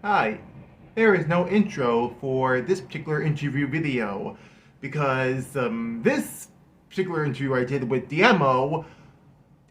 Hi, there is no intro for this particular interview video because this particular interview I did with DMO,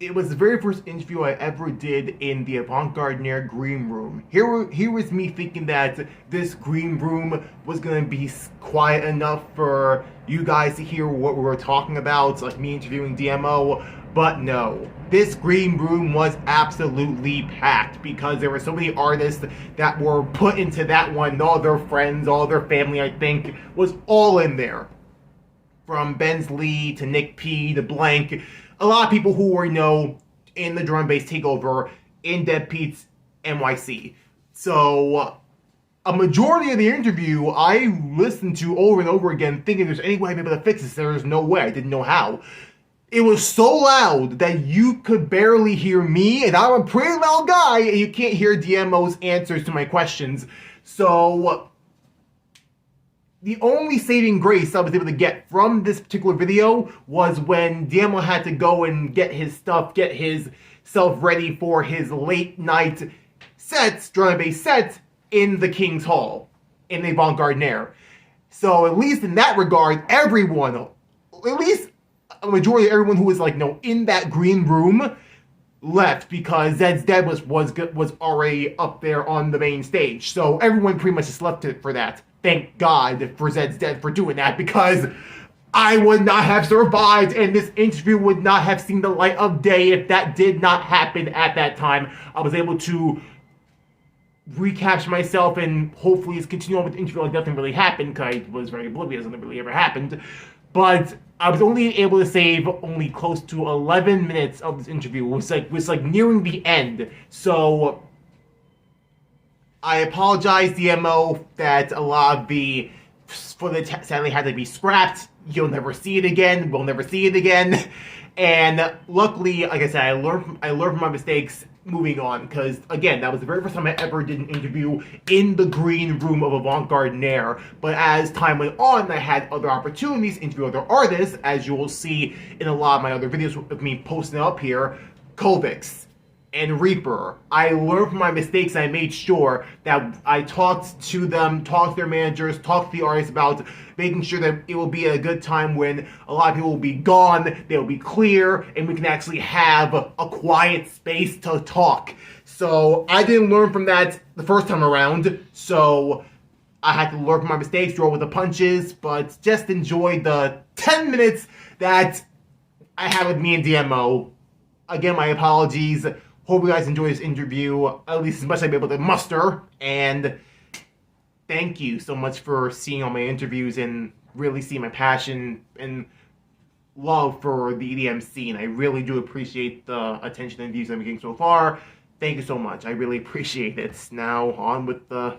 it was the very first interview I ever did in the Avant-Garde Nair Green Room. Here was me thinking that this Green Room was going to be quiet enough for you guys to hear what we were talking about, like me interviewing DMO, but no. This Green Room was absolutely packed because there were so many artists that were put into that one. All their friends, all their family, I think, was all in there. From Bensley to Nick P to Blank. A lot of people who were, in the drum and bass takeover in Deadbeats NYC. So, a majority of the interview I listened to over and over again thinking there's any way I'd be able to fix this. There's no way. I didn't know how. It was so loud that you could barely hear me, and I'm a pretty loud guy, and you can't hear DMO's answers to my questions. So, the only saving grace I was able to get from this particular video was when DMO had to go and get his stuff, get his self ready for his late night sets, drum and bass sets, in the King's Hall, in the Avant-Garde Nair. So, at least in that regard, everyone, at least a majority of everyone who was in that green room left because Zed's Dead was already up there on the main stage. So everyone pretty much just left it for that. Thank God for Zed's Dead for doing that, because I would not have survived and this interview would not have seen the light of day if that did not happen at that time. I was able to recapture myself and hopefully continue on with the interview like nothing really happened, because I was very oblivious and it really ever happened. But I was only able to save only close to 11 minutes of this interview. It was like nearing the end. So I apologize, DMO, that a lot of the footage sadly had to be scrapped. You'll never see it again. We'll never see it again. And luckily, like I said, I learned from my mistakes moving on, because again, that was the very first time I ever did an interview in the green room of Avant-Garde Nair. But as time went on, I had other opportunities to interview other artists, as you will see in a lot of my other videos of me posting up here. Kovacs and Reaper. I learned from my mistakes. I made sure that I talked to them, talked to their managers, talked to the artists about making sure that it will be a good time when a lot of people will be gone, they'll be clear, and we can actually have a quiet space to talk. So I didn't learn from that the first time around, so I had to learn from my mistakes, roll with the punches, but just enjoy the 10 minutes that I had with me and DMO. Again, my apologies. Hope you guys enjoy this interview, at least as much as I'll be able to muster. And thank you so much for seeing all my interviews and really seeing my passion and love for the EDM scene. I really do appreciate the attention and views I'm getting so far. Thank you so much. I really appreciate it. Now, on with the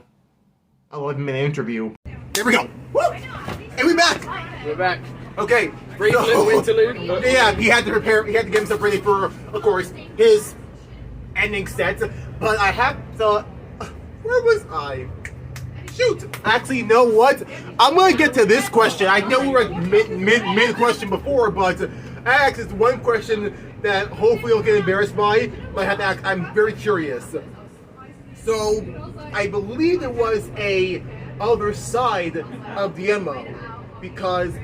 11-minute interview. There we go. Woo! And we're back! We're back. Okay. Brief little interlude. Yeah, he had to get himself ready for, of course, his ending sets, but I have to. Where was I? Shoot! Actually, you know what? I'm gonna get to this question. I know we were mid question before, but I asked this one question that hopefully you'll get embarrassed by. But I have to ask. I'm very curious. So I believe there was a other side of the MO, because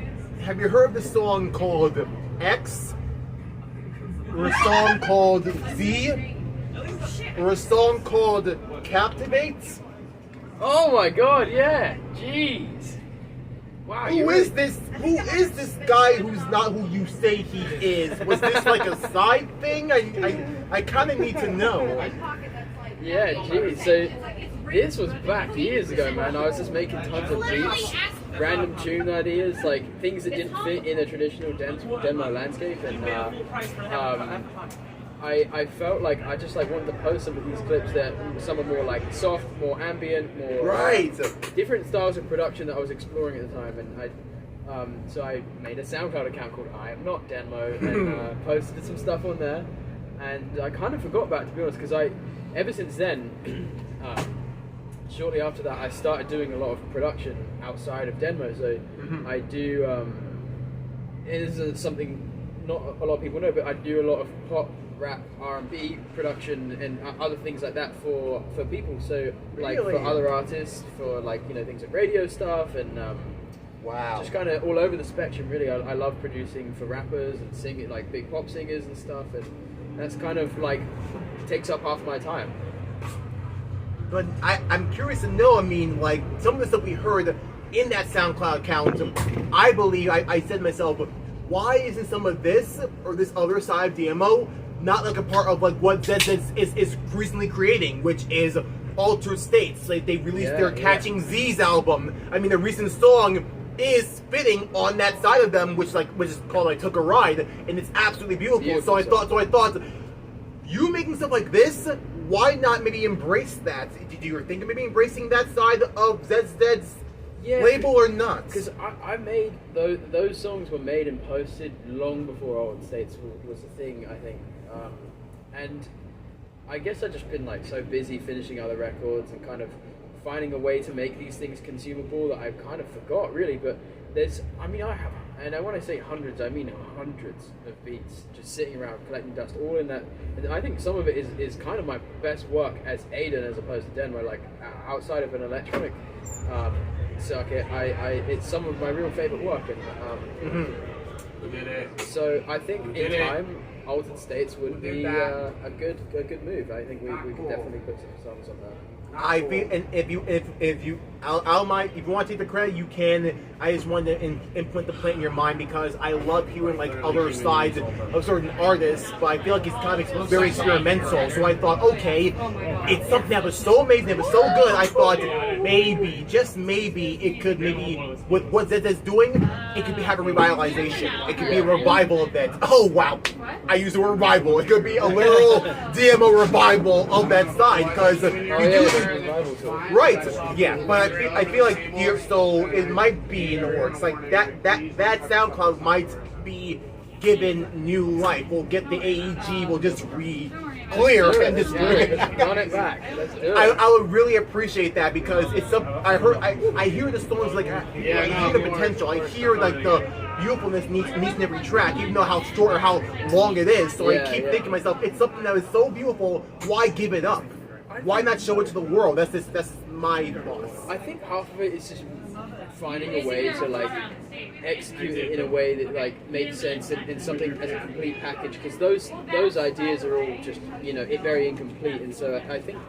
have you heard the song called X, or a song called Z? Or a song called Captivate? Oh my god, yeah. Jeez. Wow. Who is this guy who's not who you say he is? Was this like a side thing? I kind of need to know. Yeah, geez. So this was back years ago, man. I was just making tons of beats, random tune ideas, like things that didn't fit in a traditional demo landscape, and I felt like I just wanted to post some of these clips that some are more like soft, more ambient, more different styles of production that I was exploring at the time, and so I made a SoundCloud account called I Am Not Demo and posted some stuff on there, and I kind of forgot about it, to be honest, because ever since then, shortly after that, I started doing a lot of production outside of Denmo, so I do. It is something not a lot of people know, but I do a lot of pop, rap, R&B production and other things like that for people. So like for other artists, for like things like radio stuff and wow, just kind of all over the spectrum. Really, I love producing for rappers and singing like big pop singers and stuff, and that's kind of like takes up half my time. But I'm curious to know. I mean, like some of the stuff we heard in that SoundCloud account, I believe I said to myself, why isn't some of this or this other side of DMO not like a part of like what ZZ is recently creating, which is altered states? Like they released their Catching Z's album. I mean, the recent song is fitting on that side of them, which is called "I Took a Ride," and it's absolutely beautiful. So I thought, you making stuff like this, why not maybe embrace that? Did you think of maybe embracing that side of ZZ's label or not? Because I made those songs were made and posted long before Altered States was a thing, I think, and I guess I've just been like so busy finishing other records and kind of finding a way to make these things consumable that I've kind of forgot really. But I have, and when I say hundreds, I mean hundreds of beats just sitting around collecting dust, all in that. And I think some of it is kind of my best work as Aiden as opposed to Den, where like outside of an electronic circuit, it's some of my real favorite work, and so I think in time Altered States would be a good move. I think we could definitely put some songs on that. I feel, and if you if you want to take the credit, you can. I just wanted to implement the plan in your mind because I love hearing like other sides of certain artists, but I feel like it's kind of very experimental. So I thought, okay, it's something that was so amazing, it was so good. I thought maybe, just maybe, it could maybe with what ZZ's doing, it could have a revitalization. It could be a revival of that. Oh wow, I use the word revival. It could be a literal DMO revival of that side because right, yeah, but I feel like so it might be in the works. Like that SoundCloud might be given new life. We'll get the AEG. We'll just clear and just bring it back. I would really appreciate that because it's some. I hear the songs like I hear the potential. I hear like the beautifulness needs in every track, even though how short or how long it is. So I keep thinking to myself, it's something that is so beautiful. Why give it up? Why not show it to the world? That's my boss. I think half of it is just finding a way to like execute it in a way that like makes sense in something as a complete package. Because those ideas are all just very incomplete, and so I think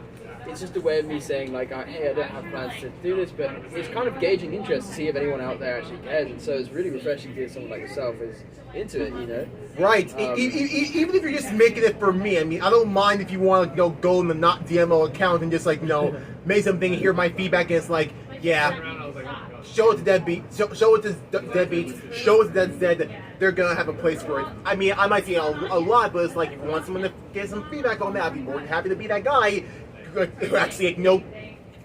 it's just a way of me saying like, hey, I don't have plans to do this, but it's kind of gauging interest to see if anyone out there actually cares, and so it's really refreshing to hear someone like yourself is into it, Right. Even if you're just making it for me, I mean, I don't mind if you want to go in the not DMO account and just like make something, hear my feedback, and it's like, show it to Deadbeats, show it to Deadbeats, show it to ZZ. They're gonna have a place for it. I mean, I might see a lot, but it's like if you want someone to get some feedback on that, I'd be more than happy to be that guy who actually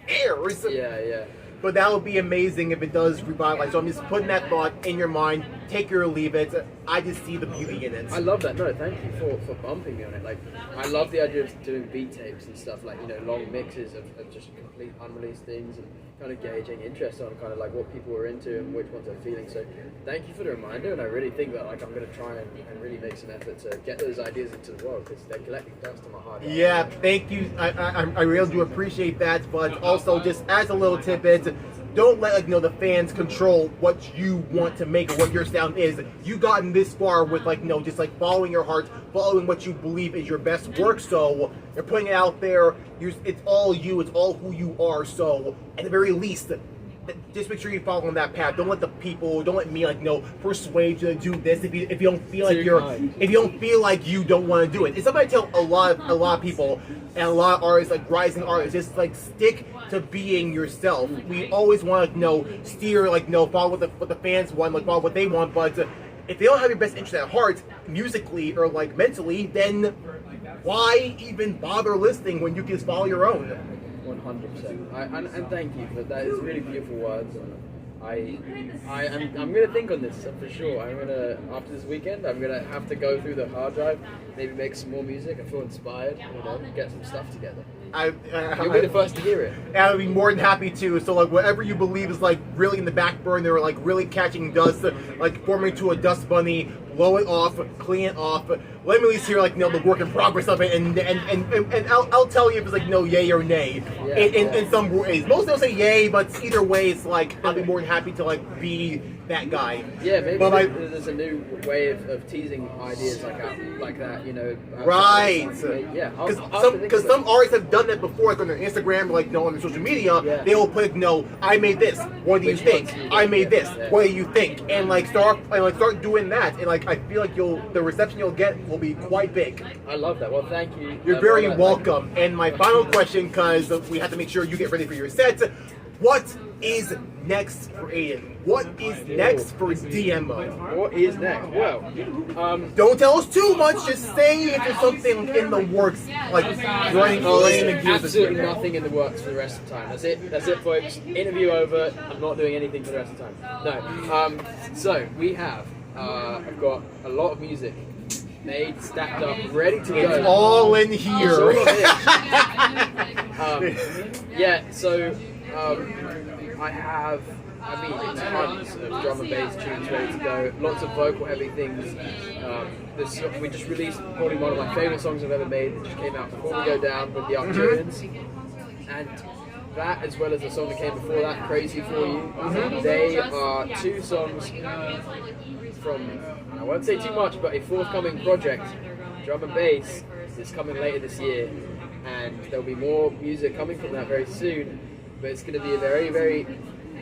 airs. Yeah. But that would be amazing if it does revitalize. So I'm just putting that thought in your mind. Take it or leave it. I just see the beauty in it. I love that. No, thank you for bumping me on it. Like, I love the idea of doing beat tapes and stuff, like, long mixes of just complete unreleased things and kind of gauging interest on kind of like what people are into and which ones they're feeling. So thank you for the reminder, and I really think that like I'm going to try and really make some effort to get those ideas into the world because they're collecting dust on my heart. Yeah, thank you. I really do appreciate that, but also just as a little tidbit, don't let the fans control what you want to make or what your sound is. You've gotten this far with just following your heart, following what you believe is your best work. So you're putting it out there. It's all you. It's all who you are. So at the very least, just make sure you follow on that path. Don't let me persuade you to do this if you don't feel like if you don't feel like you don't want to do it. It's something I tell a lot of people and a lot of artists, like rising artists, just stick to being yourself. We always want to steer follow what the fans want, follow what they want, but if they don't have your best interest at heart musically or mentally, then why even bother listening when you can just follow your own? 100%. And thank you for that. It's really beautiful words. I'm gonna think on this for sure. After this weekend, I'm gonna have to go through the hard drive, maybe make some more music. I feel inspired, get some stuff together. You'll be the first to hear it. I would be more than happy to. So whatever you believe is really in the back burner, really catching dust, forming to a dust bunny, blow it off, clean it off. Let me at least hear like the work in progress of it, and I'll tell you if it's like yay or nay. Yeah, in some ways, most they'll say yay, but either way, it's like I'll be more than happy to like be that guy. Yeah, maybe but there's a new way of teasing ideas like that, you know. Right. Yeah. Because some artists have done that before, like on their Instagram, like on their social media. Yeah. They will put I made this. What do you think? I made this. Yeah. What do you think? And like start doing that, and like I feel like the reception you'll get will be quite big. I love that. Well, thank you. You're very welcome. And my final question, because we have to make sure you get ready for your set. What is next for Aiden? What is next for DNMO? What is next? Well, don't tell us too much. Just say if there's something in the works, like running the gears. Absolutely nothing in the works for the rest of the time. That's it, folks. Interview over. I'm not doing anything for the rest of the time. No. So we have. I've got a lot of music made, stacked up, ready to go. It's all in here. Yeah. So. I have, tons of drum and bass tunes ready to go. Lots of vocal heavy things. We just released probably one of my favorite songs I've ever made. That just came out before we go down with the Arcturians, and that, as well as the song that came before that, Crazy For You. They are two songs from, I won't say too much, but a forthcoming project, drum and bass, is coming later this year, and there'll be more music coming from that very soon. But it's going to be a very, very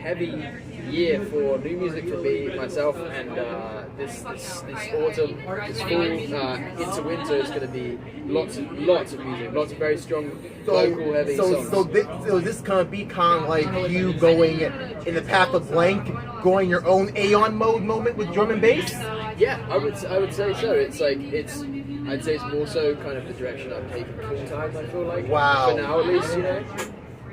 heavy year for new music from me, myself, and this autumn, this fall, into winter is going to be lots of music, lots of very strong vocal heavy songs. So this kind of be kind of like you going in the path of blank, going your own Aeon mode moment with drum and bass? Yeah, I would say so. It's like I'd say it's more so kind of the direction I'm taking full time. I feel like. Wow. For now, at least, you know.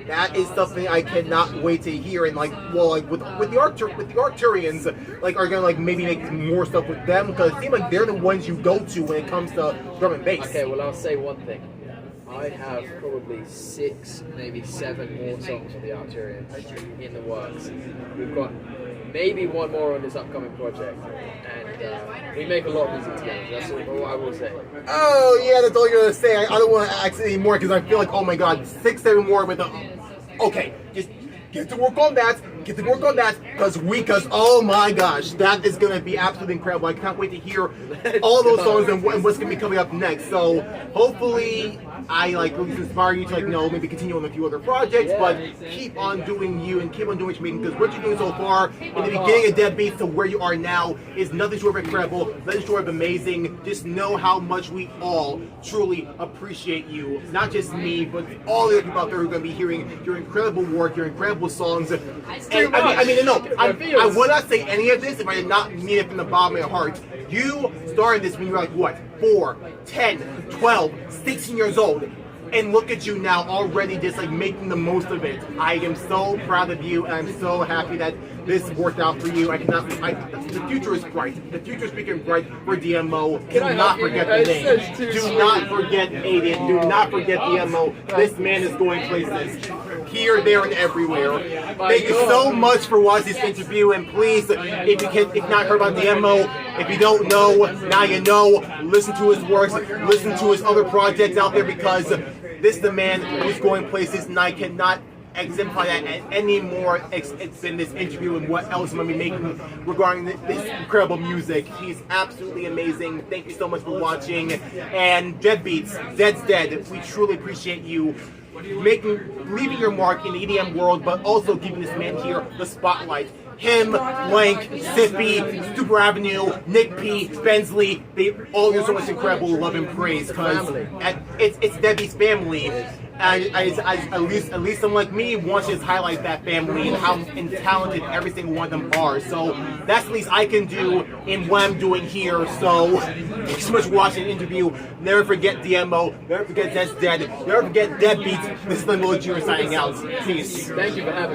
That is something I cannot wait to hear, and like, well, like with the Arcturians, like, are gonna like maybe make more stuff with them, because it seems like they're the ones you go to when it comes to drum and bass. Okay, well, I'll say one thing. I have probably 6, maybe 7 more songs of the Arcturians in the works. We've got maybe one more on this upcoming project, and we make a lot of music together. That's all I will say. Oh yeah, that's all you're gonna say. I don't want to ask anymore because I feel like, oh my god, 6, 7 more with the. Okay, just get to work on that. Get to work on that, because oh my gosh, that is gonna be absolutely incredible. I can't wait to hear all those songs and what's gonna be coming up next. So hopefully, I like really inspire you to maybe continue on a few other projects, but keep on doing you and keep on doing what you're making, because what you're doing so far in the beginning of Deadbeats to where you are now is nothing short of incredible, nothing short of amazing. Just know how much we all truly appreciate you, not just me, but all the other people out there who are going to be hearing your incredible work, your incredible songs. I would not say any of this if I did not mean it from the bottom of my heart. You started this when you were like, what, 4, 10, 12, 16 years old. And look at you now, already just like making the most of it. I am so proud of you, and I'm so happy that this worked out for you. The future is bright. The future is speaking bright for DNMO. Do not forget the name. Do not forget Aiden. Do not forget DNMO. This man is going places. Here, there, and everywhere. Thank you so much for watching this interview, and please, if you've not heard about DNMO, if you don't know, now you know. Listen to his works, listen to his other projects out there, because this is the man who's going places, and I cannot exemplify that any more than this interview and what else I'm going to be making regarding this incredible music. He's absolutely amazing. Thank you so much for watching. And Deadbeats, Dead's Dead, we truly appreciate you leaving your mark in the EDM world, but also giving this man here the spotlight. Him, Blank, Sippy, Super Avenue, Nick P, Bensley, they all do so much incredible love and praise, because it's Debbie's family. And at least someone like me wants to just highlight that family and how talented every single one of them are. So that's the least I can do in what I'm doing here. So thank you so much for watching the interview. Never forget DNMO. Never forget That's Dead. Never forget Deadbeats. This is Limbo Jr. signing out. Peace. Thank you for having me.